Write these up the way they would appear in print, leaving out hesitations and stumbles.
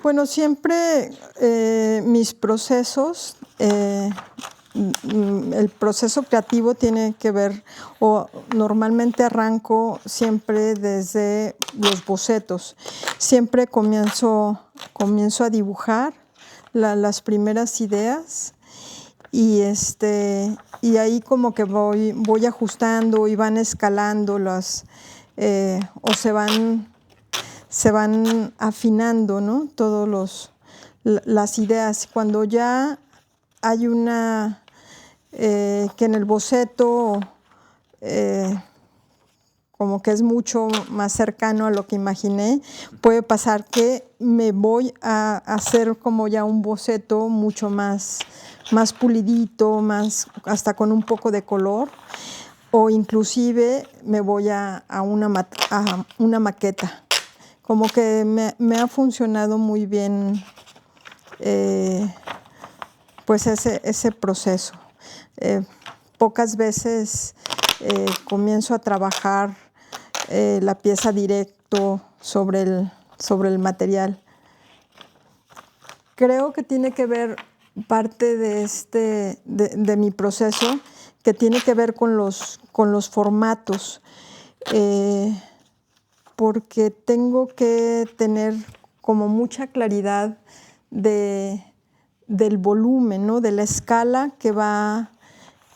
Bueno, siempre mis procesos, el proceso creativo tiene que ver, o normalmente arranco siempre desde los bocetos. Siempre comienzo a dibujar las primeras ideas y ahí como que voy ajustando y van escalando o se van afinando, ¿no? Las ideas. Cuando ya hay que en el boceto como que es mucho más cercano a lo que imaginé, puede pasar que me voy a hacer como ya un boceto mucho más pulidito, hasta con un poco de color, o inclusive me voy a una maqueta. Como que me ha funcionado muy bien pues ese proceso. Pocas veces comienzo a trabajar la pieza directo sobre el material. Creo que tiene que ver parte de mi proceso, que tiene que ver con los formatos, porque tengo que tener como mucha claridad del volumen, ¿no? De la escala que va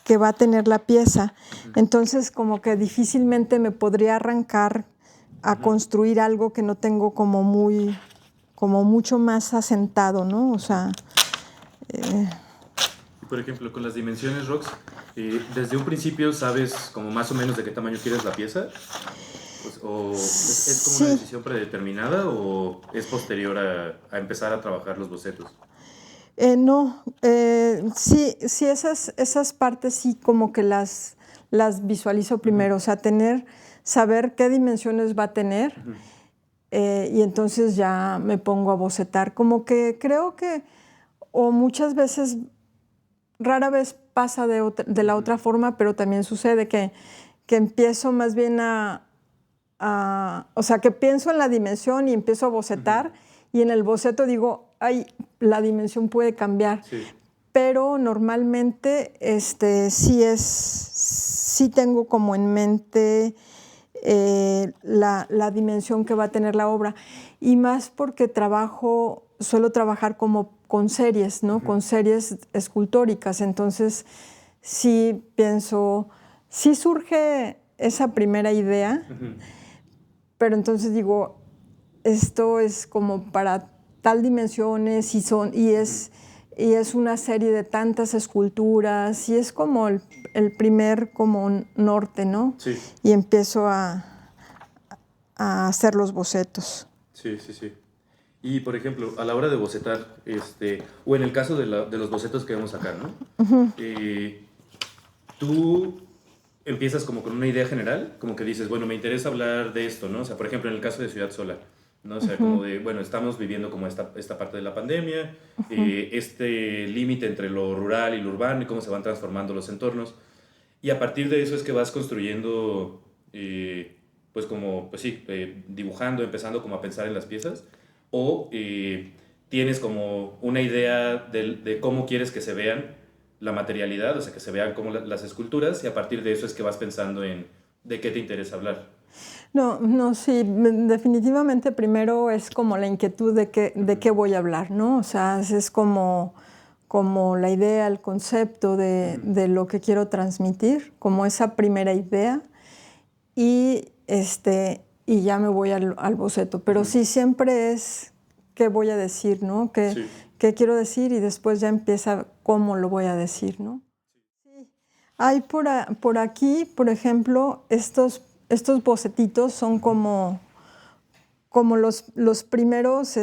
a tener la pieza. Entonces, como que difícilmente me podría arrancar a construir algo que no tengo como mucho más asentado, ¿no? O sea... Por ejemplo, con las dimensiones, Rox, ¿desde un principio sabes como más o menos de qué tamaño quieres la pieza? ¿O es como una Sí. decisión predeterminada o es posterior a empezar a trabajar los bocetos? No, sí, esas partes sí como que las visualizo primero, o sea, saber qué dimensiones va a tener, y entonces ya me pongo a bocetar. Como que creo que, o muchas veces, rara vez pasa de la otra forma, pero también sucede que empiezo más bien o sea, que pienso en la dimensión y empiezo a bocetar, y en el boceto digo, ay, la dimensión puede cambiar. Sí. Pero normalmente sí tengo como en mente la dimensión que va a tener la obra, y más porque suelo trabajar como con series, ¿no? Con series escultóricas. Entonces sí pienso, sí surge esa primera idea, pero entonces digo, esto es como para tal dimensiones y es una serie de tantas esculturas, y es como el primer como norte, ¿no? Sí. Y empiezo a hacer los bocetos. Sí, sí, sí. Y, por ejemplo, a la hora de bocetar, o en el caso de los bocetos que vemos acá, ¿no? Tú empiezas como con una idea general, como que dices, bueno, me interesa hablar de esto, ¿no? O sea, por ejemplo, en el caso de Ciudad Sola, ¿no? O sea, como de, bueno, estamos viviendo como esta parte de la pandemia, este límite entre lo rural y lo urbano y cómo se van transformando los entornos. Y a partir de eso es que vas construyendo, pues como, pues sí, dibujando, empezando como a pensar en las piezas, o tienes como una idea de cómo quieres que se vean la materialidad, o sea, que se vean como las esculturas, y a partir de eso es que vas pensando en de qué te interesa hablar. No, sí, definitivamente primero es como la inquietud de qué voy a hablar, ¿no? O sea, es como la idea, el concepto de lo que quiero transmitir, como esa primera idea, y ya me voy al boceto. Pero sí, siempre es qué voy a decir, ¿no? Qué quiero decir, y después ya empieza cómo lo voy a decir, ¿no? Sí. Hay por aquí, por ejemplo, estos bocetitos son como los primeros,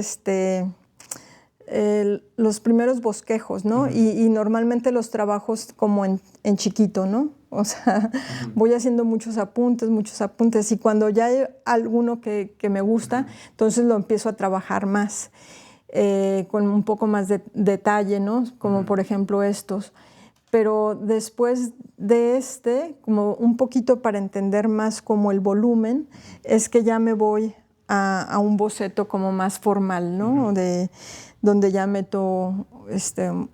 los primeros bosquejos, ¿no? Y normalmente los trabajos como en chiquito, ¿no? O sea, voy haciendo muchos apuntes, y cuando ya hay alguno que me gusta, entonces lo empiezo a trabajar más, con un poco más de detalle, ¿no? Como por ejemplo estos. Pero después de como un poquito para entender más como el volumen, es que ya me voy a un boceto como más formal, ¿no? Donde ya meto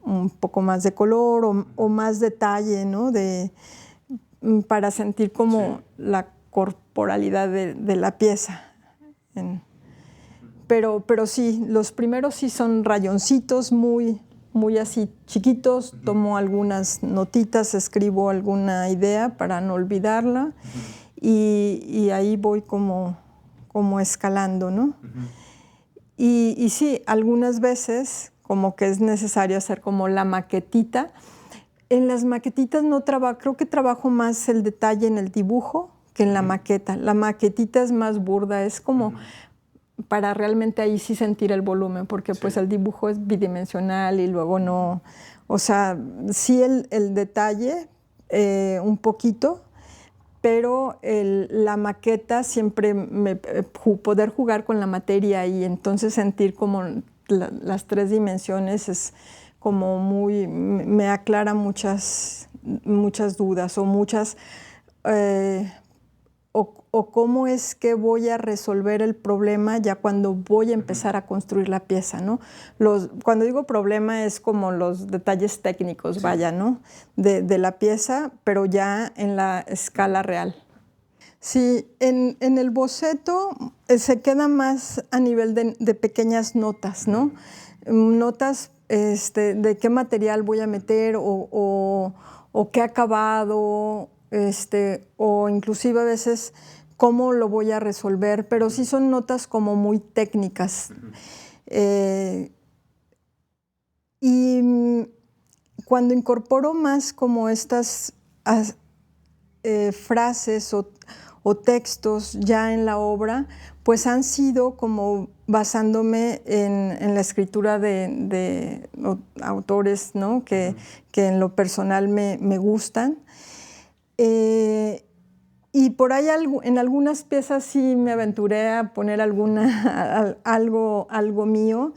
un poco más de color o más detalle, ¿no? Para sentir como la corporalidad de la pieza. Pero sí, los primeros sí son rayoncitos muy así chiquitos, tomo algunas notitas, escribo alguna idea para no olvidarla y ahí voy como escalando, ¿no? Y sí, algunas veces como que es necesario hacer como la maquetita. En las maquetitas no trabajo, creo que trabajo más el detalle en el dibujo que en la maqueta. La maquetita es más burda, es como para realmente ahí sí sentir el volumen, porque pues el dibujo es bidimensional y luego no, o sea, sí el detalle un poquito, pero la maqueta siempre poder jugar con la materia y entonces sentir como las 3 dimensiones es como me aclara muchas dudas o muchas o cómo es que voy a resolver el problema ya cuando voy a empezar a construir la pieza, ¿no? Cuando digo problema es como los detalles técnicos, vaya, ¿no? De la pieza, pero ya en la escala real. Sí, en el boceto se queda más a nivel de pequeñas notas, ¿no? Notas de qué material voy a meter o qué acabado, o inclusive a veces cómo lo voy a resolver, pero sí son notas como muy técnicas. Y cuando incorporo más como estas frases o textos ya en la obra, pues han sido como basándome en la escritura de autores, ¿no? que en lo personal me gustan. Y por ahí en algunas piezas sí me aventuré a poner algo mío,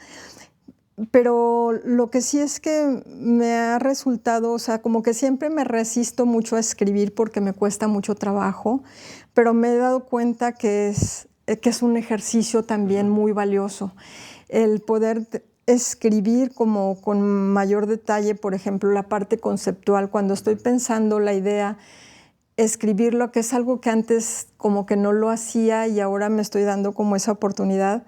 pero lo que sí es que me ha resultado, o sea, como que siempre me resisto mucho a escribir porque me cuesta mucho trabajo, pero me he dado cuenta que es un ejercicio también muy valioso. El poder escribir como con mayor detalle, por ejemplo, la parte conceptual, cuando estoy pensando la idea, escribirlo, que es algo que antes como que no lo hacía y ahora me estoy dando como esa oportunidad,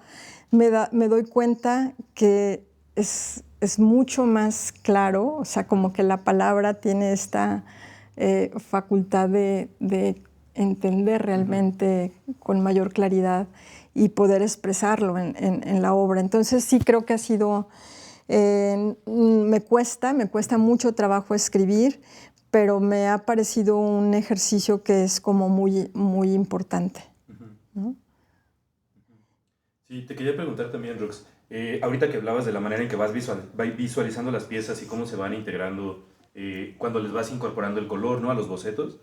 me doy cuenta que es mucho más claro, o sea, como que la palabra tiene esta facultad de entender realmente con mayor claridad y poder expresarlo en la obra. Entonces sí creo que ha sido, me cuesta mucho trabajo escribir, pero me ha parecido un ejercicio que es como muy, muy importante, ¿no? Sí, te quería preguntar también, Rox, ahorita que hablabas de la manera en que vas visualizando las piezas y cómo se van integrando cuando les vas incorporando el color, ¿no? A los bocetos,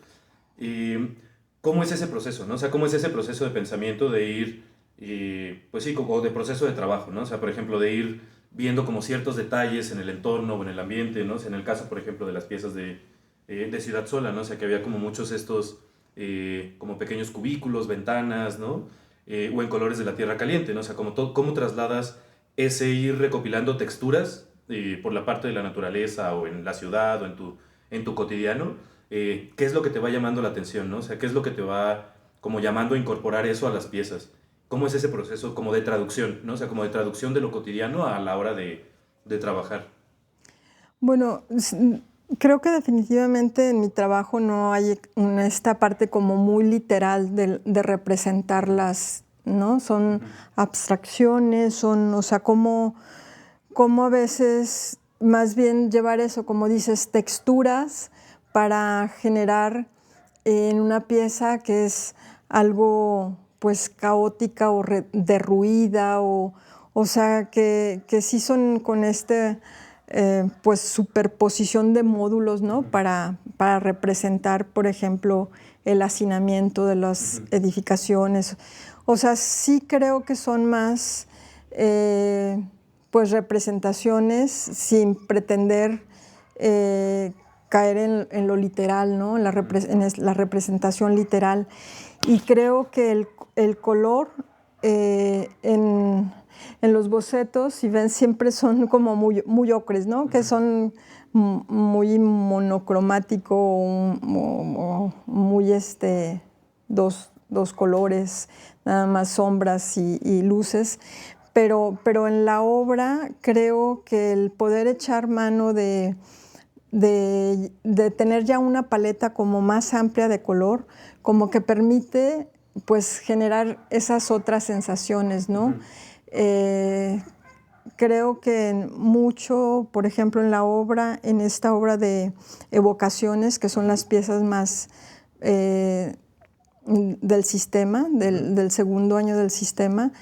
¿cómo es ese proceso, ¿no? O sea, ¿cómo es ese proceso de pensamiento de ir, pues sí, o de proceso de trabajo, ¿no? O sea, por ejemplo, de ir viendo como ciertos detalles en el entorno o en el ambiente, ¿no? O sea, en el caso, por ejemplo, de las piezas de Ciudad Sola, ¿no? O sea, que había como muchos estos, como pequeños cubículos, ventanas, ¿no? O en Colores de la Tierra Caliente, ¿no? O sea, cómo trasladas ese ir recopilando texturas por la parte de la naturaleza o en la ciudad o en tu cotidiano, ¿qué es lo que te va llamando la atención, ¿no? O sea, ¿qué es lo que te va como llamando a incorporar eso a las piezas? ¿Cómo es ese proceso como de traducción, ¿no? O sea, como de traducción de lo cotidiano a la hora de trabajar. Bueno, creo que definitivamente en mi trabajo no hay esta parte como muy literal de representarlas, ¿no? Son abstracciones, o sea, como a veces más bien llevar eso, como dices, texturas para generar en una pieza que es algo pues caótica o derruida o sea, que sí son con pues superposición de módulos, ¿no? Para representar, por ejemplo, el hacinamiento de las edificaciones. O sea, sí creo que son más pues representaciones sin pretender caer en lo literal, ¿no? En la representación literal. Y creo que el color en los bocetos, si ven, siempre son como muy ocres, ¿no? Que son muy monocromático, muy dos colores, nada más sombras y luces. Pero en la obra creo que el poder echar mano de tener ya una paleta como más amplia de color, como que permite pues generar esas otras sensaciones, ¿no? Creo que mucho, por ejemplo, en esta obra de evocaciones, que son las piezas más del sistema, del segundo año del sistema,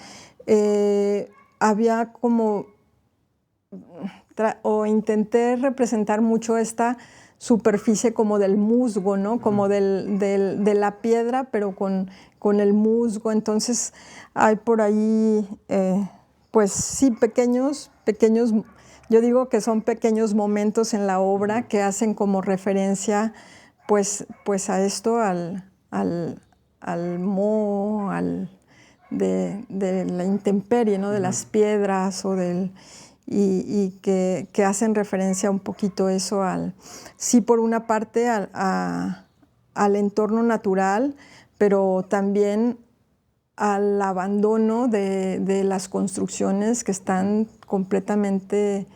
había como, o intenté representar mucho esta superficie como del musgo, ¿no? Como de la piedra, pero con el musgo. Entonces hay por ahí, pues sí, pequeños, yo digo que son pequeños momentos en la obra que hacen como referencia pues a esto, al moho, de la intemperie, ¿no? De las piedras y que hacen referencia un poquito eso sí, por una parte al entorno natural, pero también al abandono de las construcciones que están completamente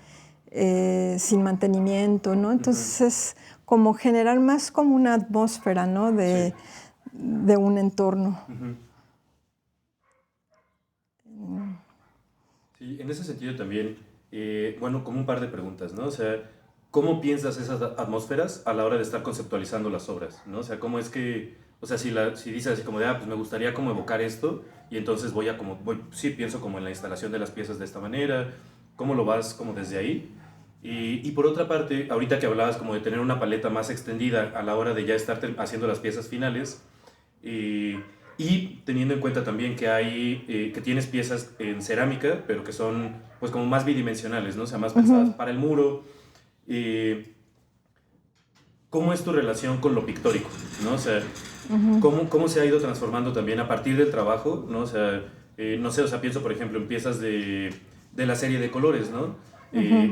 sin mantenimiento, ¿no? Entonces es como generar más como una atmósfera, ¿no? De un entorno. Sí, en ese sentido también, bueno, como un par de preguntas, ¿no? O sea, ¿cómo piensas esas atmósferas a la hora de estar conceptualizando las obras, ¿no? O sea, ¿cómo es que, o sea, si dices así como de, pues me gustaría como evocar esto, y entonces sí, pienso como en la instalación de las piezas de esta manera, ¿cómo lo vas como desde ahí? Y por otra parte, ahorita que hablabas como de tener una paleta más extendida a la hora de ya estar haciendo las piezas finales, y teniendo en cuenta también que que tienes piezas en cerámica, pero que son pues como más bidimensionales, ¿no? O sea, más pensadas para el muro. ¿Cómo es tu relación con lo pictórico, ¿no? O sea, ¿cómo se ha ido transformando también a partir del trabajo, ¿no? O sea, no sé, o sea, pienso por ejemplo en piezas de la serie de colores, ¿no?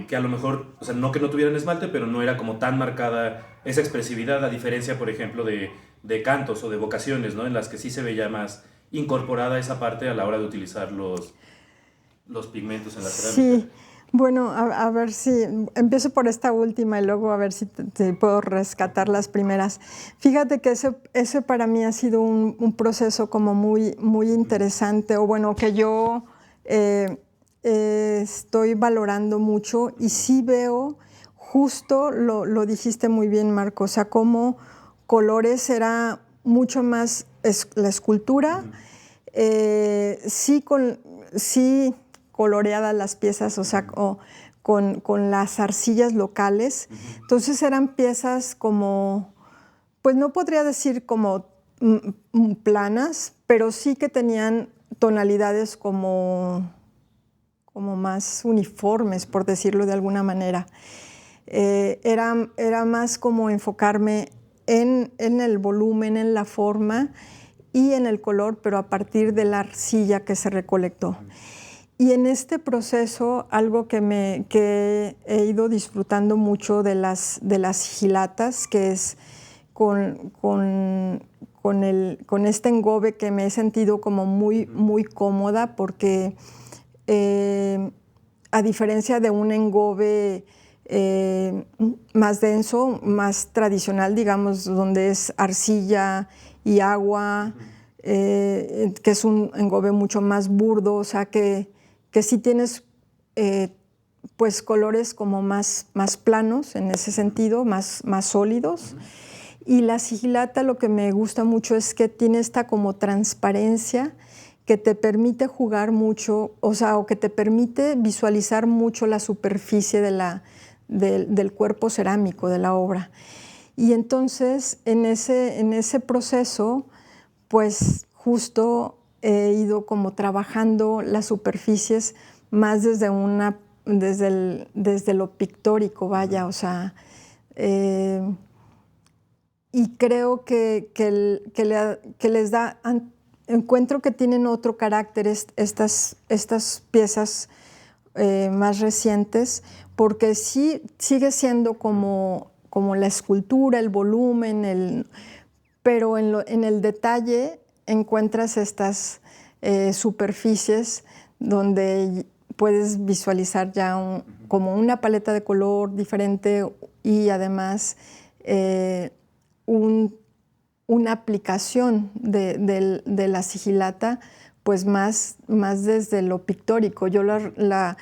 Que a lo mejor, o sea, no que no tuvieran esmalte, pero no era como tan marcada esa expresividad, a diferencia, por ejemplo, de cantos o de vocaciones, ¿no? En las que sí se veía más incorporada esa parte a la hora de utilizar los pigmentos en la cerámica. Sí, bueno, a ver si empiezo por esta última y luego a ver si te puedo rescatar las primeras. Fíjate que ese para mí ha sido un proceso como muy interesante, o bueno, que yo estoy valorando mucho y sí veo, justo lo dijiste muy bien, Marco, o sea, cómo colores era mucho más la escultura, sí coloreadas las piezas, o sea, con las arcillas locales. Entonces eran piezas como, pues no podría decir como planas, pero sí que tenían tonalidades como más uniformes, por decirlo de alguna manera. Era más como enfocarme en el volumen, en la forma y en el color, pero a partir de la arcilla que se recolectó. Y en este proceso, algo que he ido disfrutando mucho de las sigilatas, que es con este engobe, que me he sentido como muy cómoda, porque a diferencia de un engobe más denso, más tradicional, digamos, donde es arcilla y agua, que es un engobe mucho más burdo, o sea que sí tienes pues colores como más planos en ese sentido, más sólidos. Y la sigilata, lo que me gusta mucho es que tiene esta como transparencia que te permite jugar mucho, o sea, o que te permite visualizar mucho la superficie del cuerpo cerámico de la obra. Y entonces en ese proceso, pues justo he ido como trabajando las superficies más desde lo pictórico, vaya, o sea, y creo que les da encuentro que tienen otro carácter estas piezas más recientes, porque sí sigue siendo como la escultura, el volumen, pero en el detalle encuentras estas superficies donde puedes visualizar ya como una paleta de color diferente y además una aplicación de la sigilata, pues más desde lo pictórico. Yo la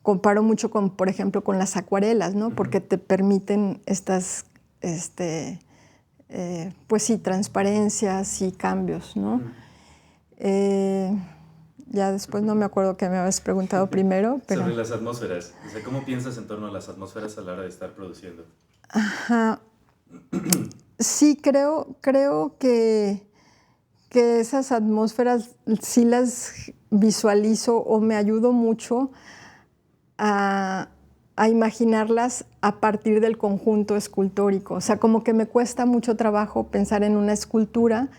comparo mucho con, por ejemplo, con las acuarelas, ¿no? Porque te permiten estas, pues sí, transparencias y cambios, ¿no? Ya después no me acuerdo qué me habías preguntado primero, pero... Sobre las atmósferas. O sea, ¿cómo piensas en torno a las atmósferas a la hora de estar produciendo? Ajá. Sí, creo que esas atmósferas sí las visualizo o me ayudo mucho a imaginarlas a partir del conjunto escultórico. O sea, como que me cuesta mucho trabajo pensar en una escultura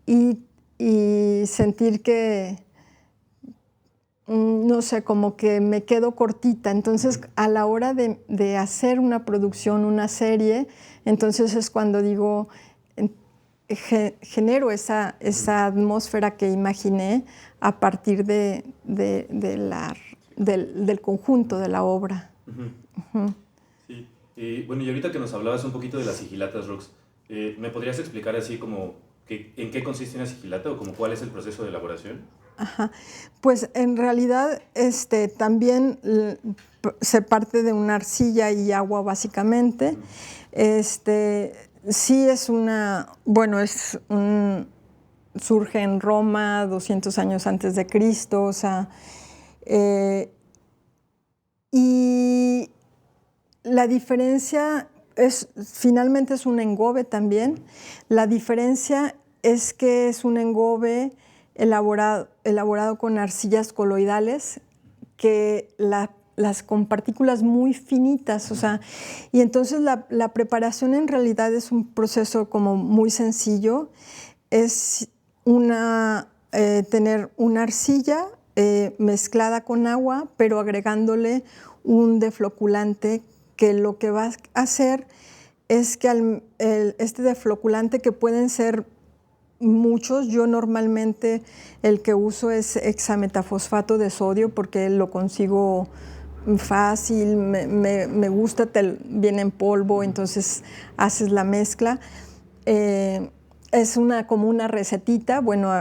y sentir que, no sé, como que me quedo cortita. Entonces, a la hora de hacer una producción, una serie, entonces es cuando digo, genero esa atmósfera que imaginé a partir del conjunto de la obra. Sí. Bueno, y ahorita que nos hablabas un poquito de las sigilatas, Rox, ¿me podrías explicar así como en qué consiste una sigilata o como cuál es el proceso de elaboración? Ajá. Pues en realidad también se parte de una arcilla y agua básicamente. Sí es surge en Roma 200 años antes de Cristo, o sea, y la diferencia finalmente es un engobe también. La diferencia es que es un engobe elaborado con arcillas coloidales con partículas muy finitas, o sea, y entonces la preparación en realidad es un proceso como muy sencillo. Es tener una arcilla mezclada con agua, pero agregándole un defloculante que lo que va a hacer es que este defloculante, que pueden ser muchos, yo normalmente el que uso es hexametafosfato de sodio porque lo consigo fácil, me gusta, viene en polvo, entonces haces la mezcla. Es como una recetita, bueno,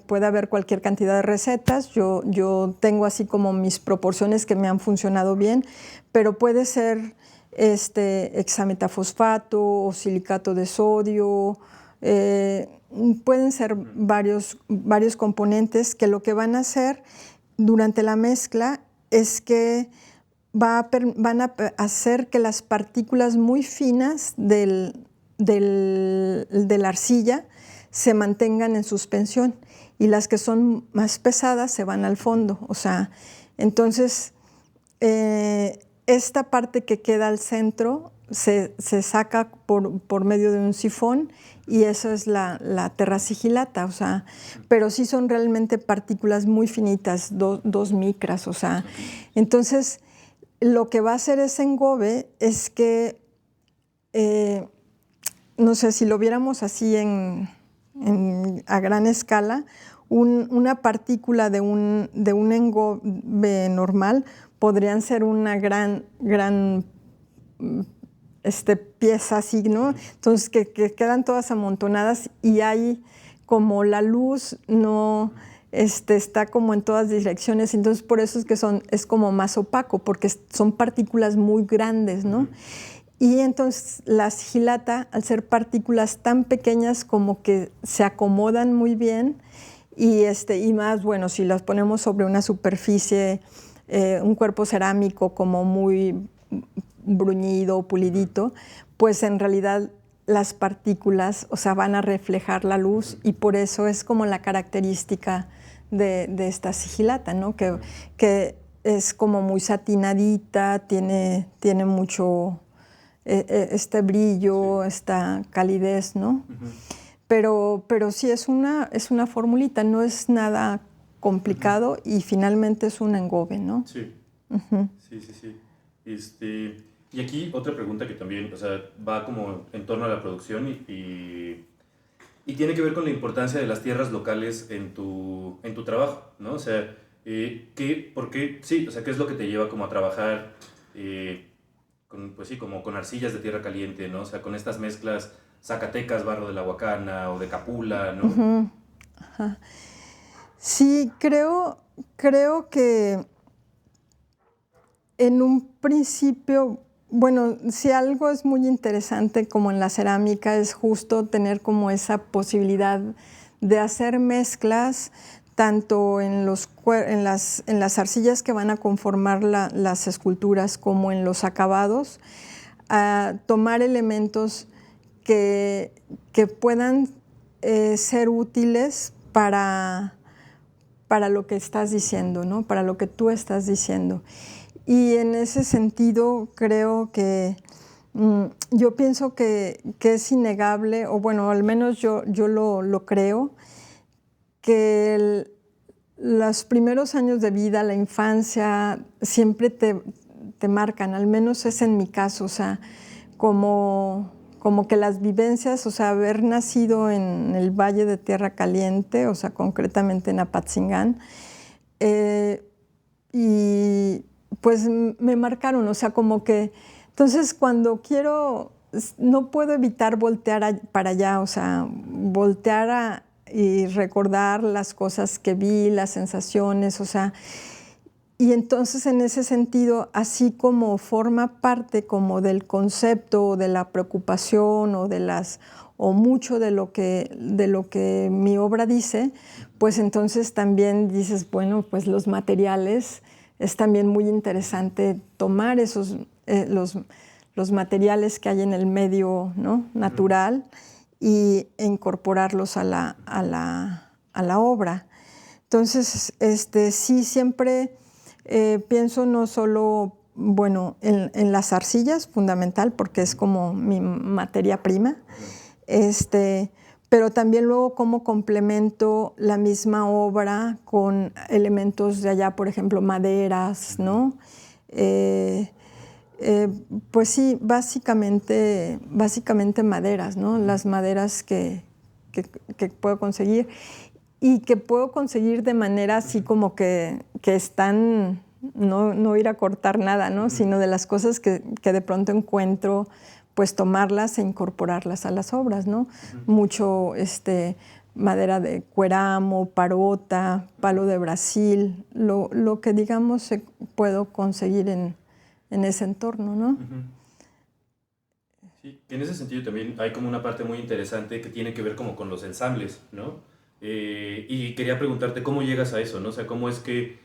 puede haber cualquier cantidad de recetas, yo tengo así como mis proporciones que me han funcionado bien, pero puede ser hexametafosfato o silicato de sodio, pueden ser varios componentes que lo que van a hacer durante la mezcla es que van a hacer que las partículas muy finas de la arcilla se mantengan en suspensión y las que son más pesadas se van al fondo. O sea, entonces esta parte que queda al centro se saca por medio de un sifón y eso es la terrasigilata, o sea, pero sí son realmente partículas muy finitas, 2 micras, o sea, entonces lo que va a hacer ese engobe es que, no sé, si lo viéramos así a gran escala, una partícula de un engobe normal podrían ser una gran pieza así, ¿no? Entonces que quedan todas amontonadas y hay como la luz no está como en todas direcciones, entonces por eso es que es como más opaco, porque son partículas muy grandes, ¿no? Y entonces la sigilata, al ser partículas tan pequeñas, como que se acomodan muy bien y más, bueno, si las ponemos sobre una superficie, un cuerpo cerámico como muy bruñido, pulidito, pues en realidad las partículas, o sea, van a reflejar la luz y por eso es como la característica de esta sigilata, ¿no? Que es como muy satinadita, tiene mucho este brillo, esta calidez, ¿no? pero sí es una formulita, no es nada complicado y finalmente es un engobe, ¿no? Sí, sí. Y aquí otra pregunta que también, o sea, va como en torno a la producción y tiene que ver con la importancia de las tierras locales en tu trabajo, ¿no? O sea, ¿por qué? Sí, o sea, ¿qué es lo que te lleva como a trabajar pues sí, como con arcillas de tierra caliente, ¿no? O sea, con estas mezclas zacatecas, barro de la Huacana o de Capula, ¿no? Uh-huh. Ajá. Sí, creo que en un principio, bueno, si algo es muy interesante como en la cerámica es justo tener como esa posibilidad de hacer mezclas tanto en las arcillas que van a conformar las esculturas como en los acabados, a tomar elementos que puedan ser útiles para lo que estás diciendo, ¿no? Para lo que tú estás diciendo. Y en ese sentido creo que yo pienso que es innegable, o bueno, al menos yo lo creo, que los primeros años de vida, la infancia, siempre te marcan, al menos es en mi caso, o sea, como que las vivencias, o sea, haber nacido en el Valle de Tierra Caliente, o sea, concretamente en Apatzingán, y pues me marcaron, o sea, como que, entonces cuando quiero, no puedo evitar voltear para allá, o sea, voltear y recordar las cosas que vi, las sensaciones, o sea, y entonces en ese sentido, así como forma parte como del concepto o de la preocupación o mucho de lo que mi obra dice, pues entonces también dices, bueno, pues los materiales, es también muy interesante tomar los materiales que hay en el medio, ¿no? Natural e incorporarlos a la obra. Entonces, sí, siempre pienso no solo, bueno, en las arcillas, fundamental, porque es como mi materia prima, pero también luego cómo complemento la misma obra con elementos de allá, por ejemplo, maderas, ¿no? Pues sí, básicamente maderas, ¿no? Las maderas que puedo conseguir y que puedo conseguir de manera así como que están, no ir a cortar nada, ¿no? Sino de las cosas que de pronto encuentro, pues tomarlas e incorporarlas a las obras, ¿no? Mucho madera de cueramo, parota, palo de Brasil, lo que digamos puedo conseguir en ese entorno, ¿no? Sí, en ese sentido también hay como una parte muy interesante que tiene que ver como con los ensambles, ¿no? Y quería preguntarte cómo llegas a eso, ¿no? O sea, cómo es que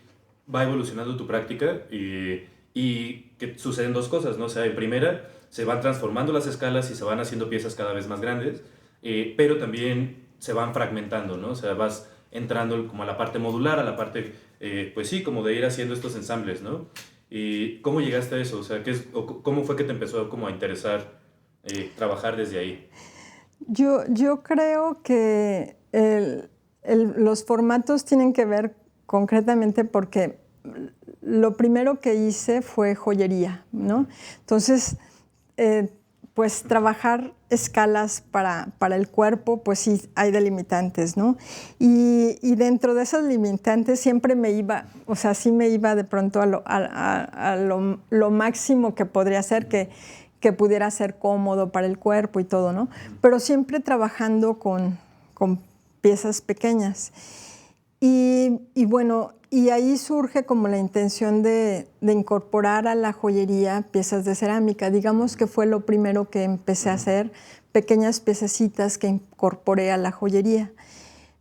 va evolucionando tu práctica y que suceden dos cosas, ¿no? O sea, en primera, se van transformando las escalas y se van haciendo piezas cada vez más grandes, pero también se van fragmentando, ¿no? O sea, vas entrando como a la parte modular, a la parte, pues sí, como de ir haciendo estos ensambles, ¿no? ¿Y cómo llegaste a eso? O sea, ¿cómo fue que te empezó como a interesar trabajar desde ahí? Yo creo que los formatos tienen que ver concretamente porque lo primero que hice fue joyería, ¿no? Entonces, pues trabajar escalas para el cuerpo, pues sí hay delimitantes, ¿no? Y dentro de esas limitantes siempre me iba, o sea, sí me iba de pronto a lo máximo que podría ser, que pudiera ser cómodo para el cuerpo y todo, ¿no? Pero siempre trabajando con piezas pequeñas. Y bueno, y ahí surge como la intención de incorporar a la joyería piezas de cerámica. Digamos que fue lo primero que empecé a hacer, pequeñas piececitas que incorporé a la joyería.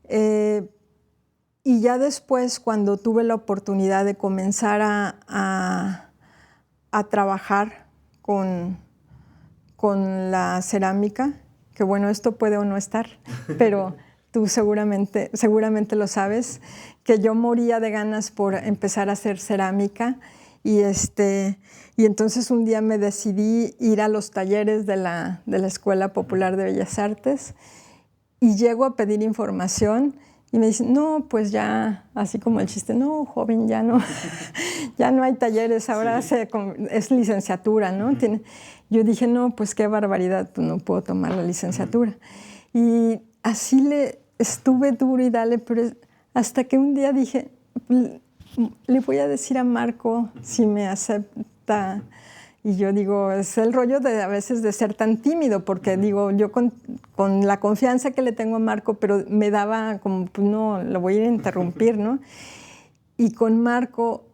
Y ya después, cuando tuve la oportunidad de comenzar a trabajar con la cerámica, que bueno, esto puede o no estar, pero tú seguramente lo sabes, que yo moría de ganas por empezar a hacer cerámica y entonces un día me decidí ir a los talleres de la Escuela Popular de Bellas Artes y llego a pedir información y me dicen, no, pues ya, así como el chiste, no, joven, ya no, ya no hay talleres, ahora es licenciatura, ¿no? Yo dije, no, pues qué barbaridad, pues no puedo tomar la licenciatura. Y así le estuve duro y dale, pero hasta que un día dije, le voy a decir a Marco si me acepta. Y yo digo, es el rollo de a veces de ser tan tímido, porque digo, yo con la confianza que le tengo a Marco, pero me daba como, pues no, lo voy a ir a interrumpir, ¿no? Y con Marco,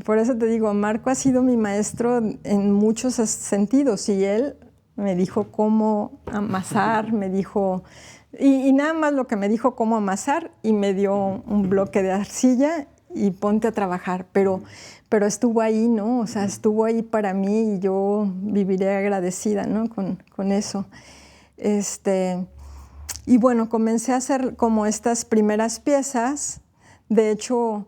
por eso te digo, Marco ha sido mi maestro en muchos sentidos, y él me dijo cómo amasar, me dijo, y nada más lo que me dijo cómo amasar, y me dio un bloque de arcilla y ponte a trabajar, pero estuvo ahí, ¿no? O sea, estuvo ahí para mí y yo viviré agradecida, ¿no? Con eso. Y bueno, comencé a hacer como estas primeras piezas, de hecho,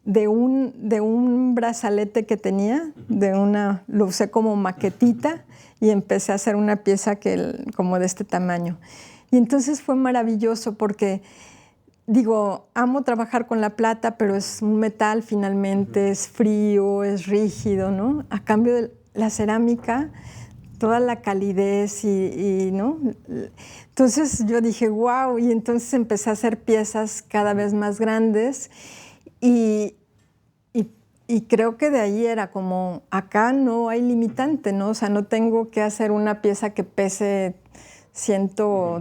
de un brazalete que tenía, lo usé como maquetita y empecé a hacer una pieza como de este tamaño. Y entonces fue maravilloso porque, digo, amo trabajar con la plata, pero es un metal finalmente, es frío, es rígido, ¿no? A cambio de la cerámica, toda la calidez ¿no? Entonces yo dije, wow, y entonces empecé a hacer piezas cada vez más grandes y creo que de ahí era como, acá no hay limitante, ¿no? O sea, no tengo que hacer una pieza que pese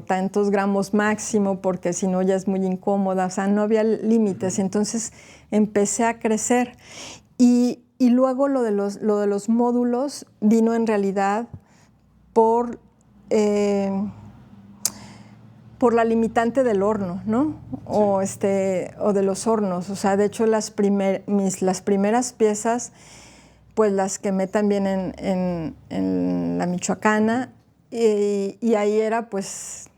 tantos gramos máximo, porque si no ya es muy incómoda, o sea, no había límites. Entonces empecé a crecer. Y luego lo de los módulos vino en realidad por la limitante del horno, ¿no? Sí. O de los hornos. O sea, de hecho, las primeras piezas, pues las quemé también en la Michoacana, y ahí era pues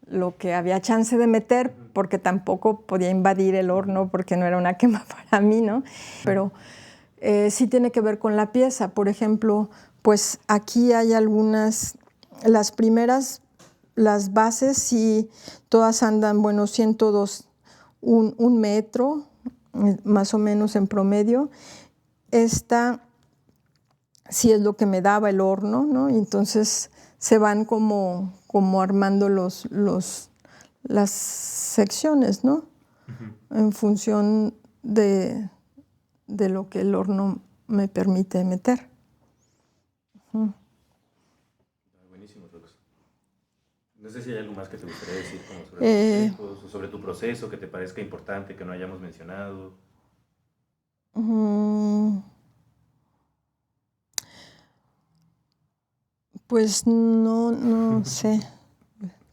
lo que había chance de meter, porque tampoco podía invadir el horno porque no era una quema para mí, ¿no? Pero sí tiene que ver con la pieza. Por ejemplo, pues aquí hay algunas, las primeras, las bases sí, todas andan, bueno, 102, un metro, más o menos en promedio. Esta sí es lo que me daba el horno, ¿no? Y entonces se van como armando las secciones, ¿no? En función de lo que el horno me permite meter. Buenísimo, Rox. No sé si hay algo más que te gustaría decir como sobre tus tiempos, o sobre tu proceso que te parezca importante que no hayamos mencionado. Pues no sé.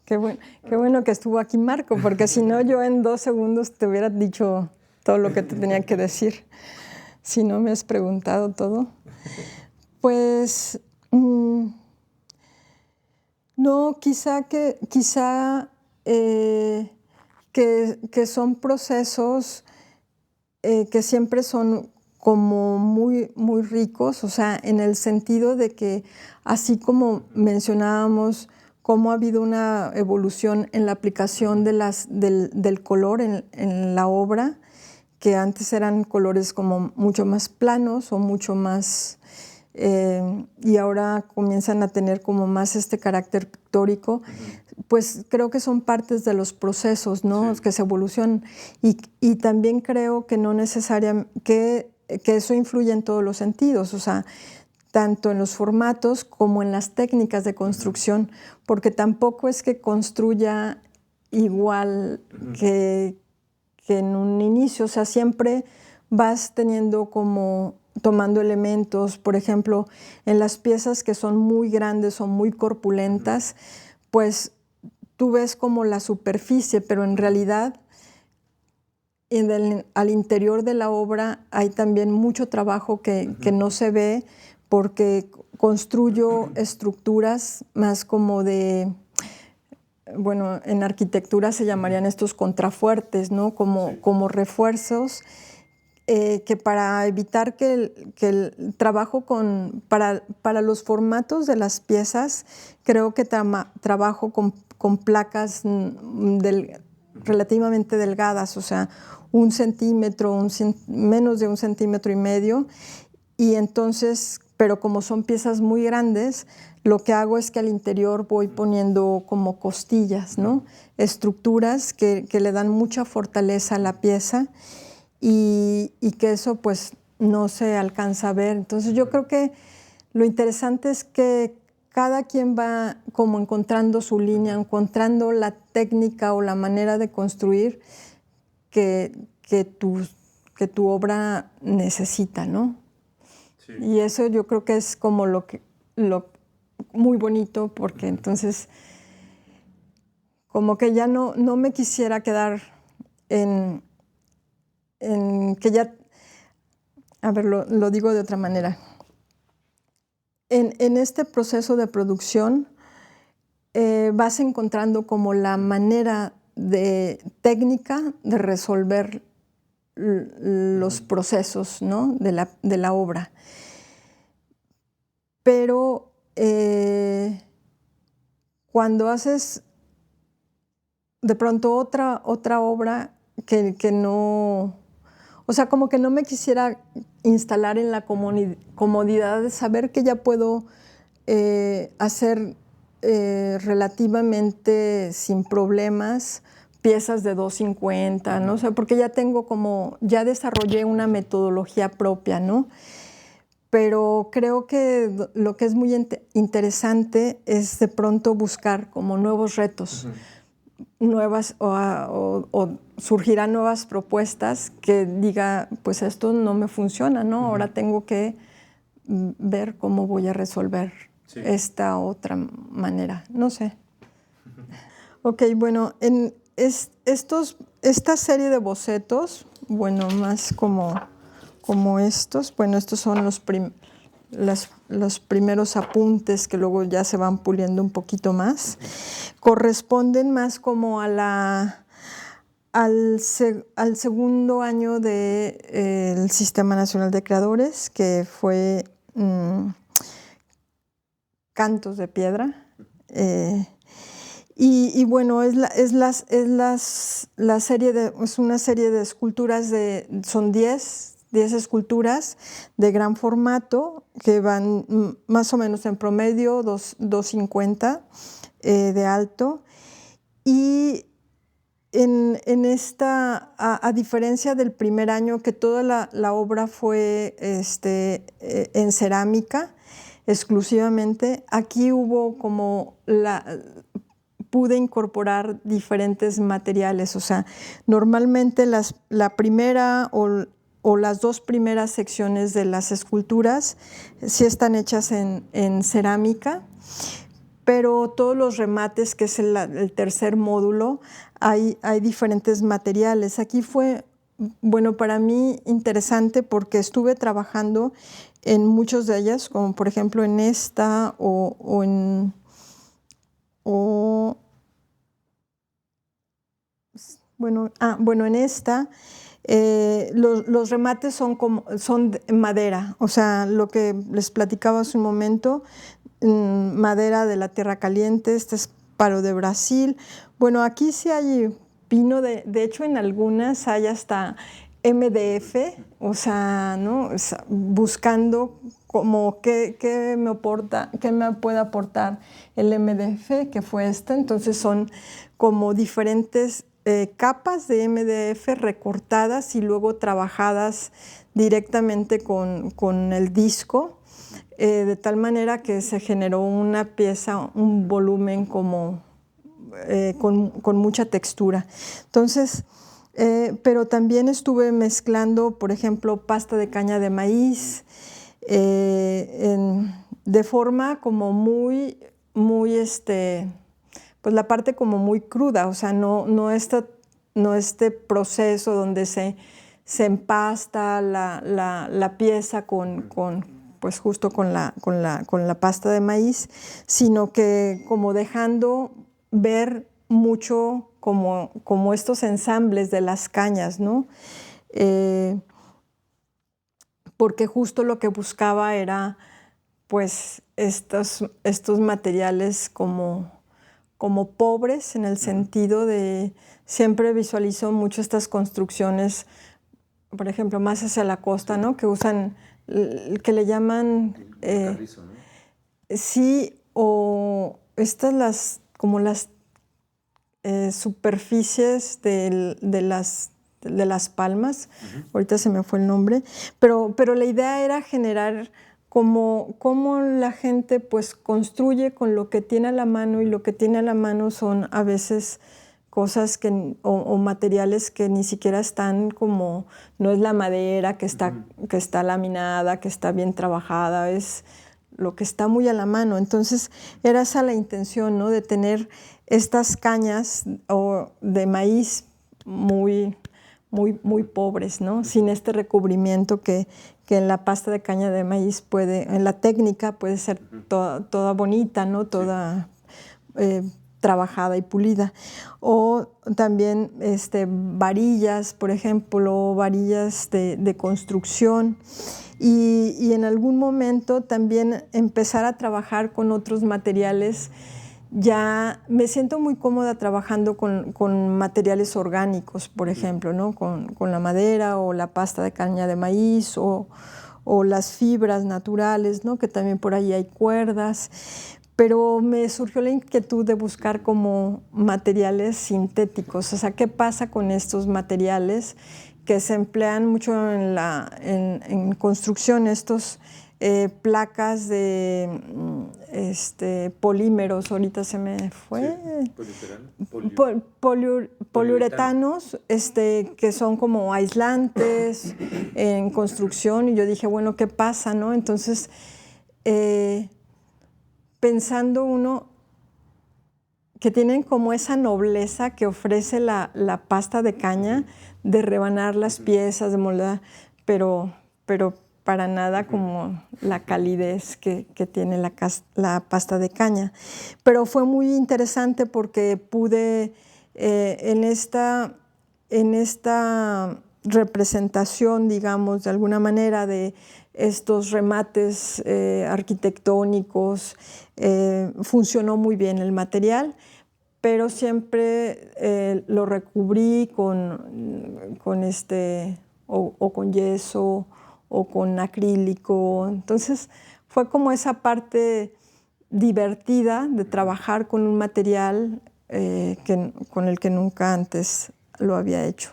Qué bueno que estuvo aquí Marco, porque si no yo en 2 segundos te hubiera dicho todo lo que te tenía que decir. Si no me has preguntado todo. Pues no, quizá que son procesos que siempre son como muy, muy ricos, o sea, en el sentido de que, así como mencionábamos, cómo ha habido una evolución en la aplicación del color en la obra, que antes eran colores como mucho más planos o mucho más, y ahora comienzan a tener como más este carácter pictórico, pues creo que son partes de los procesos, ¿no? Sí. Que se evolucionan. Y también creo que no necesariamente, que eso influye en todos los sentidos, o sea, tanto en los formatos como en las técnicas de construcción, porque tampoco es que construya igual que en un inicio, o sea, siempre vas teniendo como tomando elementos, por ejemplo, en las piezas que son muy grandes o muy corpulentas, pues tú ves como la superficie, pero en realidad al interior de la obra hay también mucho trabajo que no se ve, porque construyo estructuras más como de, bueno, en arquitectura se llamarían estos contrafuertes, ¿no? Como refuerzos que para evitar que el trabajo para los formatos de las piezas, creo que trabajo con placas relativamente delgadas, o sea, 1 centímetro, menos de 1,5 centímetros, y entonces, pero como son piezas muy grandes, lo que hago es que al interior voy poniendo como costillas, ¿no? Estructuras que le dan mucha fortaleza a la pieza y que eso pues no se alcanza a ver. Entonces yo creo que lo interesante es que cada quien va como encontrando su línea, encontrando la técnica o la manera de construir que tu obra necesita, ¿no? Sí. Y eso yo creo que es como lo muy bonito, porque entonces como que ya no me quisiera quedar en que ya, a ver, lo digo de otra manera. En este proceso de producción vas encontrando como la manera técnica de resolver los procesos, ¿no? de la obra. Pero cuando haces de pronto otra obra que no, o sea, como que no me quisiera instalar en la comodidad de saber que ya puedo hacer relativamente sin problemas piezas de 250, ¿no? O sea, porque ya desarrollé una metodología propia, ¿no? Pero creo que lo que es muy interesante es de pronto buscar como nuevos retos, nuevas o surgirán nuevas propuestas que diga, pues esto no me funciona, ¿no? Ahora tengo que ver cómo voy a resolver esta otra manera, no sé. Ok, bueno, esta serie de bocetos, bueno, más como estos, bueno, estos son los primeros apuntes que luego ya se van puliendo un poquito más, corresponden más como al segundo año del Sistema Nacional de Creadores, que fue Cantos de Piedra. Y bueno, es una serie de esculturas, son 10 esculturas de gran formato que van más o menos en promedio 2,50 de alto. Y en esta, a diferencia del primer año, que toda la obra fue en cerámica exclusivamente, aquí hubo como pude incorporar diferentes materiales. O sea, normalmente la primera o las 2 primeras secciones de las esculturas sí están hechas en cerámica, pero todos los remates, que es el tercer módulo, hay diferentes materiales. Aquí fue, bueno, para mí interesante porque estuve trabajando en muchas de ellas, como por ejemplo en esta bueno, en esta los remates son de madera, o sea, lo que les platicaba hace un momento, madera de la tierra caliente. Este es palo de Brasil. Bueno, aquí sí hay pino, de hecho en algunas hay hasta MDF, o sea, ¿no? O sea, buscando como qué me puede aportar el MDF, que fue entonces son como diferentes capas de MDF recortadas y luego trabajadas directamente con el disco, de tal manera que se generó una pieza, un volumen como con mucha textura. Entonces, pero también estuve mezclando, por ejemplo, pasta de caña de maíz, de forma como muy, pues la parte como muy cruda, o sea, no este proceso donde se empasta la pieza pues justo con la pasta de maíz, sino que como dejando ver mucho como estos ensambles de las cañas, ¿no? porque justo lo que buscaba era pues estos materiales como pobres, en el sentido de, siempre visualizo mucho estas construcciones, por ejemplo, más hacia la costa, ¿no? Que usan, que le llaman... carrizo, ¿no? Sí, o estas como las superficies de las palmas, ahorita se me fue el nombre, pero la idea era generar cómo la gente pues construye con lo que tiene a la mano, y lo que tiene a la mano son a veces cosas o materiales que ni siquiera están como, no es la madera que está laminada, que está bien trabajada, es lo que está muy a la mano. Entonces era esa la intención, ¿no? De tener estas cañas de maíz muy pobres, ¿no? Sin este recubrimiento que en la pasta de caña de maíz en la técnica puede ser toda bonita, ¿no? Toda trabajada y pulida. O también varillas, por ejemplo, varillas de construcción. Y en algún momento también empezar a trabajar con otros materiales. Ya me siento muy cómoda trabajando con materiales orgánicos, por ejemplo, ¿no? Con la madera o la pasta de caña de maíz o las fibras naturales, ¿no? Que también por ahí hay cuerdas. Pero me surgió la inquietud de buscar como materiales sintéticos. O sea, ¿qué pasa con estos materiales que se emplean mucho en construcción? Estos placas de polímeros, ahorita se me fue. Poliuretanos, que son como aislantes en construcción. Y yo dije, bueno, ¿qué pasa, no? Entonces, pensando uno que tienen como esa nobleza que ofrece la pasta de caña, de rebanar las piezas, de moldar, pero para nada como la calidez que tiene la pasta de caña. Pero fue muy interesante porque pude en esta representación, digamos, de alguna manera, de estos remates arquitectónicos, funcionó muy bien el material, pero siempre lo recubrí con yeso o con acrílico. Entonces fue como esa parte divertida de trabajar con un material con el que nunca antes lo había hecho.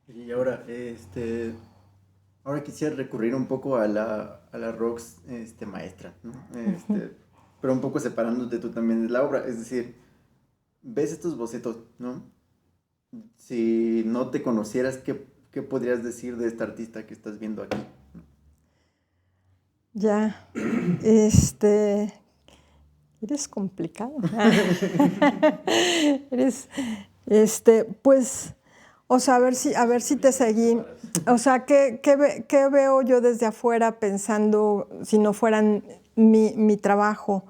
Y ahora, ahora quisiera recurrir un poco a la Rox maestra, ¿no? Pero un poco separándote tú también de la obra. Es decir, ves estos bocetos, ¿no? Si no te conocieras, ¿qué podrías decir de esta artista que estás viendo aquí? Ya, eres complicado. Pues, o sea, a ver si te seguí. O sea, ¿qué veo yo desde afuera pensando si no fueran mi trabajo?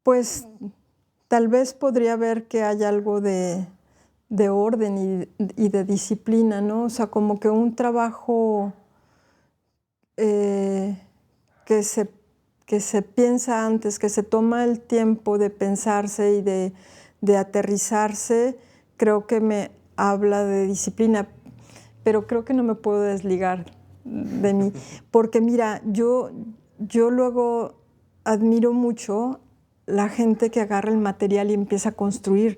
Pues tal vez podría ver que hay algo de orden y de disciplina, ¿no? O sea, como que un trabajo que se piensa antes, que se toma el tiempo de pensarse y de aterrizarse, creo que me habla de disciplina, pero creo que no me puedo desligar de mí. Porque mira, yo luego admiro mucho la gente que agarra el material y empieza a construir,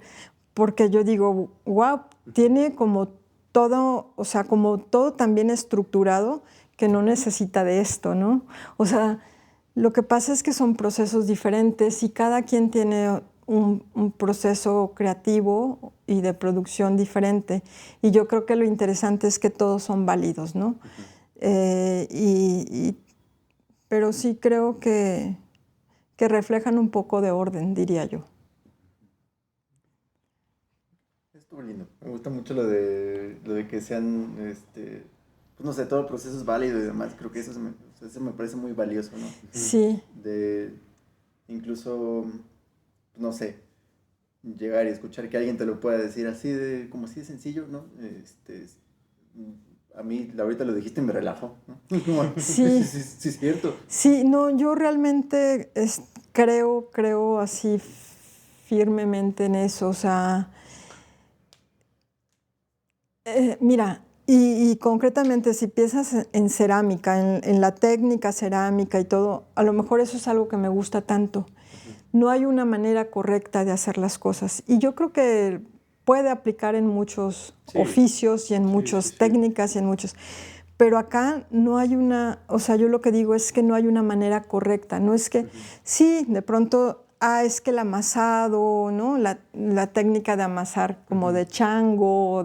porque yo digo, wow, tiene como todo, o sea, como todo tan bien estructurado que no necesita de esto, ¿no? O sea, lo que pasa es que son procesos diferentes y cada quien tiene un proceso creativo y de producción diferente. Y yo creo que lo interesante es que todos son válidos, ¿no? Pero sí creo que reflejan un poco de orden, diría yo. Estuvo lindo. Me gusta mucho lo de que sean, pues no sé, todo el proceso es válido y demás. Creo que eso me parece muy valioso, ¿no? Sí. Incluso, no sé, llegar y escuchar que alguien te lo pueda decir así de, como así de sencillo, ¿no? A mí, ahorita lo dijiste y me relajó, ¿no? Como, Sí, sí, es cierto. sí, no, yo realmente creo así firmemente en eso, o sea, mira, y concretamente si piensas en cerámica, en la técnica cerámica y todo, a lo mejor eso es algo que me gusta tanto. No hay una manera correcta de hacer las cosas. Y yo creo que puede aplicar en muchos oficios y en muchas técnicas y en muchos... Pero acá no hay una, o sea, yo lo que digo es que no hay una manera correcta. No es que, sí, de pronto, es que el amasado, ¿no? La técnica de amasar como de chango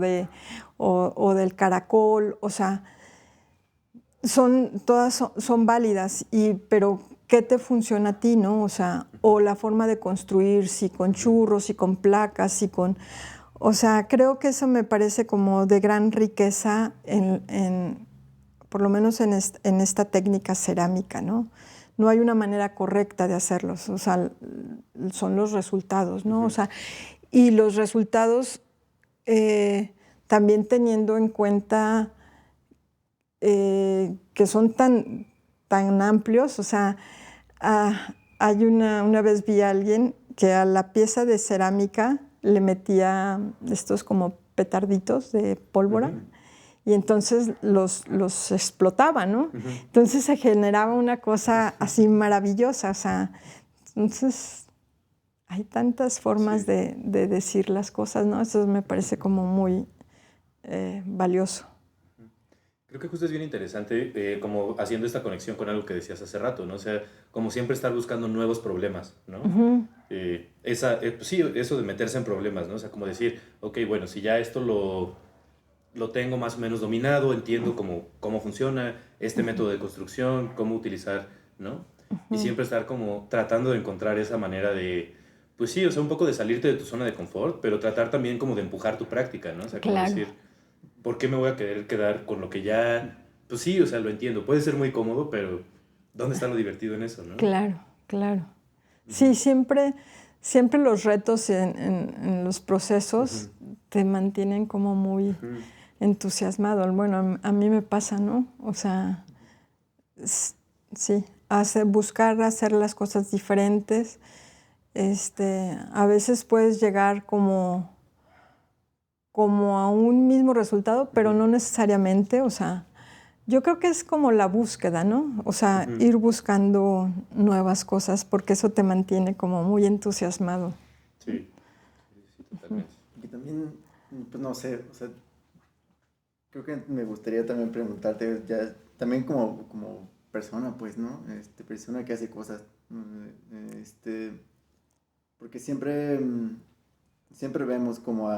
o del caracol, o sea, todas son válidas, pero ¿qué te funciona a ti, no? O sea, o la forma de construir, si con churros, si con placas, si con... O sea, creo que eso me parece como de gran riqueza por lo menos en esta técnica cerámica, ¿no? No hay una manera correcta de hacerlos, o sea, son los resultados, ¿no? O sea, y los resultados también teniendo en cuenta que son tan amplios, o sea, una vez vi a alguien que a la pieza de cerámica le metía estos como petarditos de pólvora y entonces los explotaba, ¿no? Entonces se generaba una cosa así maravillosa, o sea, entonces hay tantas formas de decir las cosas, ¿no? Eso me parece como muy valioso. Creo que justo es bien interesante, como haciendo esta conexión con algo que decías hace rato, ¿no? O sea, como siempre estar buscando nuevos problemas, ¿no? Pues sí, eso de meterse en problemas, ¿no? O sea, como decir, ok, bueno, si ya esto lo tengo más o menos dominado, entiendo cómo funciona este método de construcción, cómo utilizar, ¿no? Y siempre estar como tratando de encontrar esa manera de, pues sí, o sea, un poco de salirte de tu zona de confort, pero tratar también como de empujar tu práctica, ¿no? O sea, como decir, ¿por qué me voy a querer quedar con lo que ya... Pues sí, o sea, lo entiendo. Puede ser muy cómodo, pero ¿dónde está lo divertido en eso, no? Claro, claro. Sí, siempre los retos en los procesos te mantienen como muy entusiasmado. Bueno, a mí me pasa, ¿no? O sea, sí, buscar hacer las cosas diferentes. A veces puedes llegar como a un mismo resultado, pero no necesariamente, o sea, yo creo que es como la búsqueda, ¿no? O sea, ir buscando nuevas cosas porque eso te mantiene como muy entusiasmado. Sí, sí, totalmente. Y también, pues no sé, o sea, creo que me gustaría también preguntarte, ya, también como persona, pues, ¿no? Persona que hace cosas, porque siempre vemos como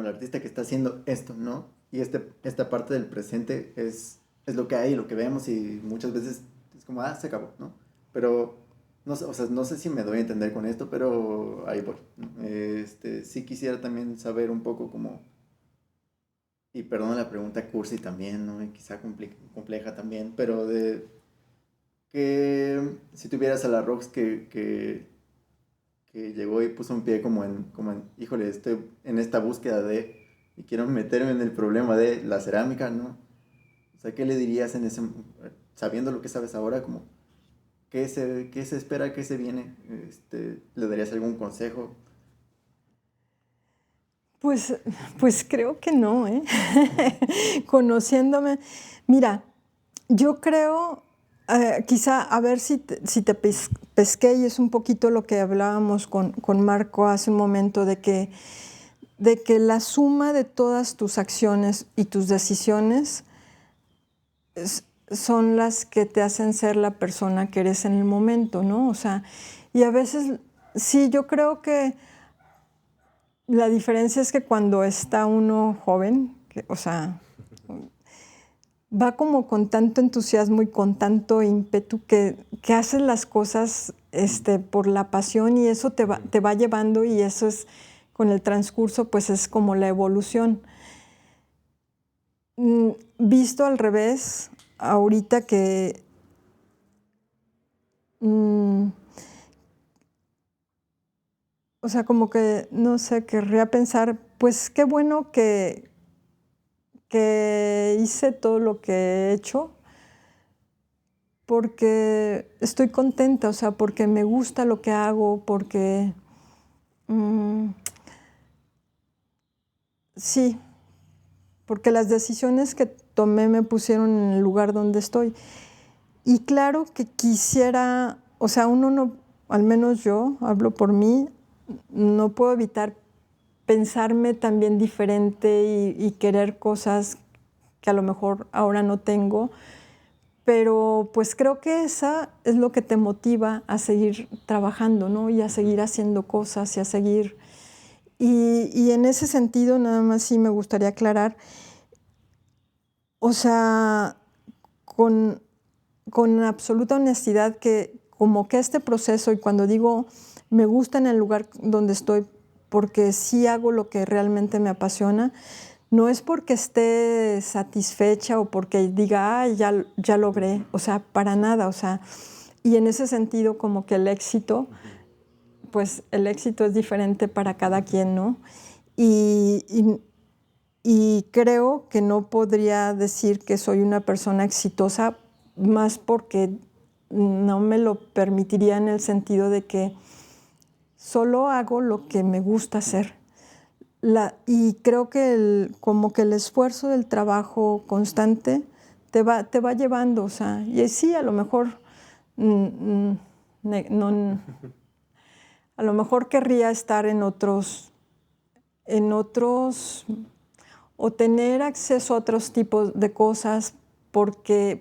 el artista que está haciendo esto, ¿no? Y esta parte del presente es lo que hay, lo que vemos y muchas veces es como, se acabó, ¿no? Pero, no sé, o sea, no sé si me doy a entender con esto, pero ahí voy, ¿no? Sí quisiera también saber un poco como, y perdona la pregunta cursi también, ¿no? Y quizá compleja también, pero de que si tuvieras a la Rox que llegó y puso un pie híjole, estoy en esta búsqueda y quiero meterme en el problema de la cerámica, ¿no? O sea, ¿qué le dirías sabiendo lo que sabes ahora, como, qué se espera, qué se viene? ¿Le darías algún consejo? Pues creo que no, ¿eh? Conociéndome. Mira, yo creo, quizá, a ver si te pesqué, y es un poquito lo que hablábamos con Marco hace un momento, de que la suma de todas tus acciones y tus decisiones son las que te hacen ser la persona que eres en el momento, ¿no? O sea, y a veces, sí, yo creo que la diferencia es que cuando está uno joven, o sea, va como con tanto entusiasmo y con tanto ímpetu que haces las cosas por la pasión, y eso te va llevando, y eso es, con el transcurso, pues es como la evolución. Visto al revés, ahorita que o sea, como que, no sé, querría pensar, pues qué bueno que hice todo lo que he hecho, porque estoy contenta, o sea, porque me gusta lo que hago, porque sí, porque las decisiones que tomé me pusieron en el lugar donde estoy. Y claro que quisiera, o sea, uno no, al menos yo, hablo por mí, no puedo evitar pensarme también diferente y querer cosas que a lo mejor ahora no tengo, pero pues creo que esa es lo que te motiva a seguir trabajando, ¿no? Y a seguir haciendo cosas y a seguir... Y en ese sentido, nada más sí me gustaría aclarar, o sea, con absoluta honestidad, que como que este proceso, y cuando digo me gusta en el lugar donde estoy, porque sí hago lo que realmente me apasiona, no es porque esté satisfecha o porque diga, ay, ya logré, o sea, para nada, o sea, y en ese sentido como que el éxito, pues el éxito es diferente para cada quien, ¿no? Y creo que no podría decir que soy una persona exitosa más porque no me lo permitiría, en el sentido de que solo hago lo que me gusta hacer. Y creo que como que el esfuerzo del trabajo constante te va llevando, o sea, y sí, a lo mejor a lo mejor querría estar en otros o tener acceso a otros tipos de cosas,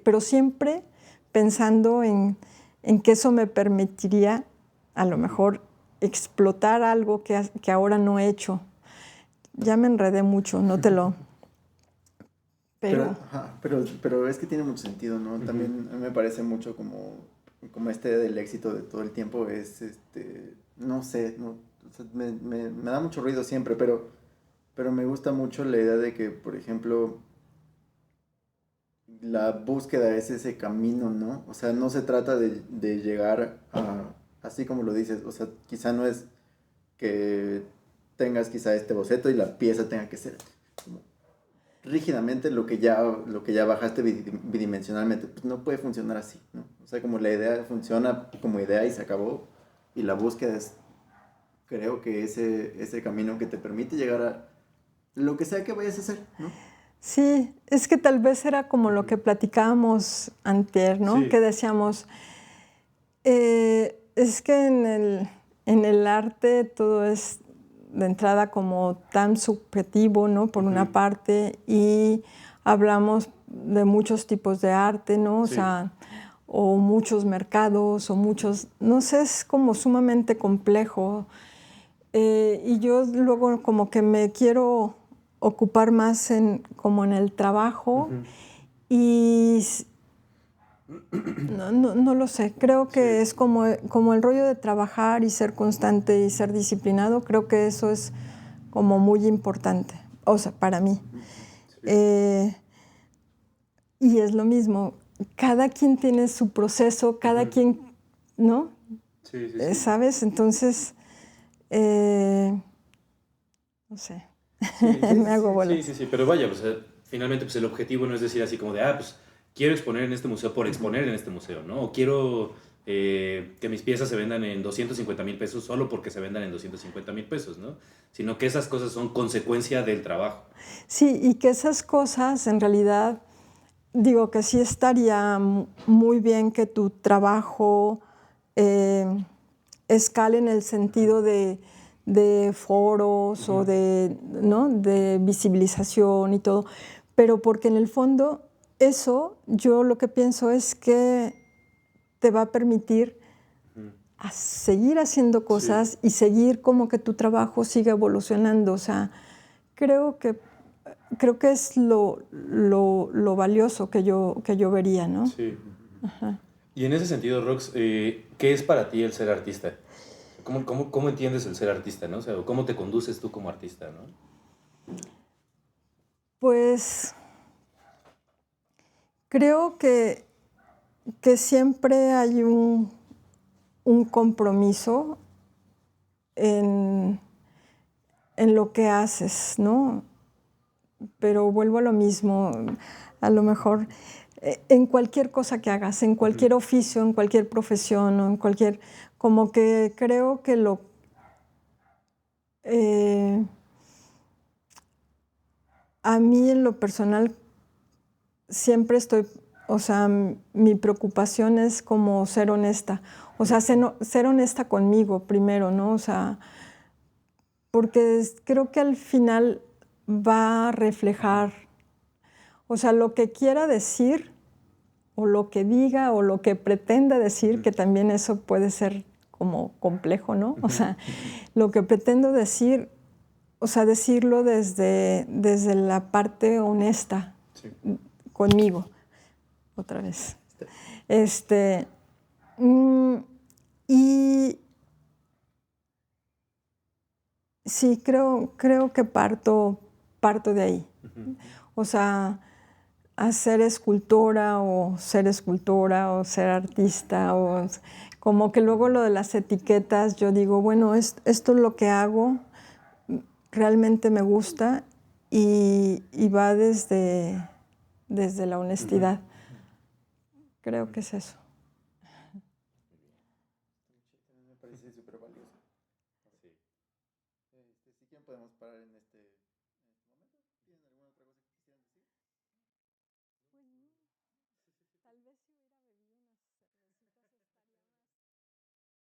pero siempre pensando en que eso me permitiría a lo mejor explotar algo que ahora no he hecho. Ya me enredé mucho, no te lo... Pero es que tiene mucho sentido, ¿no? También a mí me parece mucho como este del éxito de todo el tiempo es, no sé, no, o sea, me da mucho ruido siempre, pero me gusta mucho la idea de que, por ejemplo, la búsqueda es ese camino, ¿no? O sea, no se trata de llegar a, así como lo dices, o sea, quizá no es que tengas quizá este boceto y la pieza tenga que ser como rígidamente lo que ya bajaste bidimensionalmente, pues no puede funcionar así, ¿no? O sea, como la idea funciona como idea y se acabó, y la búsqueda es, creo que ese camino que te permite llegar a lo que sea que vayas a hacer, ¿no? Sí, es que tal vez era como lo que platicábamos antier, ¿no? Sí. Que decíamos, es que en el arte todo es de entrada como tan subjetivo, ¿no? Por una parte, y hablamos de muchos tipos de arte, ¿no? O sea, o muchos mercados, o muchos, no sé, es como sumamente complejo. Y yo luego como que me quiero ocupar más como en el trabajo, y no lo sé, creo que es como el rollo de trabajar y ser constante y ser disciplinado, creo que eso es como muy importante, o sea, para mí. Y es lo mismo, cada quien tiene su proceso, cada quien, ¿no? Sí, sí, sí. ¿Sabes? Entonces, no sé, me hago bolas. Sí, pero vaya, pues, finalmente pues el objetivo no es decir así como de, pues quiero exponer en este museo por exponer en este museo, ¿no? O quiero que mis piezas se vendan en 250,000 pesos solo porque se vendan en 250,000 pesos, ¿no? Sino que esas cosas son consecuencia del trabajo. Sí, y que esas cosas en realidad, digo que sí estaría muy bien que tu trabajo escale en el sentido de foros o de, ¿no? de visibilización y todo, pero porque en el fondo eso, yo lo que pienso es que te va a permitir a seguir haciendo cosas y seguir como que tu trabajo siga evolucionando. O sea, creo que es lo valioso que yo vería, ¿no? Sí. Y en ese sentido, Rox, ¿qué es para ti el ser artista? ¿Cómo entiendes el ser artista, no? O sea, ¿cómo te conduces tú como artista, no? Pues creo que siempre hay un compromiso en lo que haces, ¿no? Pero vuelvo a lo mismo, a lo mejor en cualquier cosa que hagas, en cualquier oficio, en cualquier profesión, o en cualquier, como que creo que a mí en lo personal siempre estoy, o sea, mi preocupación es como ser honesta, o sea, ser honesta conmigo primero, ¿no? O sea, porque creo que al final va a reflejar, o sea, lo que quiera decir, o lo que diga, o lo que pretenda decir, que también eso puede ser como complejo, ¿no? O sea, lo que pretendo decir, o sea, decirlo desde la parte honesta, sí, conmigo, otra vez. Y sí, creo que parto de ahí. O sea, a ser escultora o ser artista, o como que luego lo de las etiquetas, yo digo, bueno, esto es lo que hago, realmente me gusta y va desde la honestidad. Creo que es eso. Me parece súper valioso. Sí. Si quieren podemos parar en este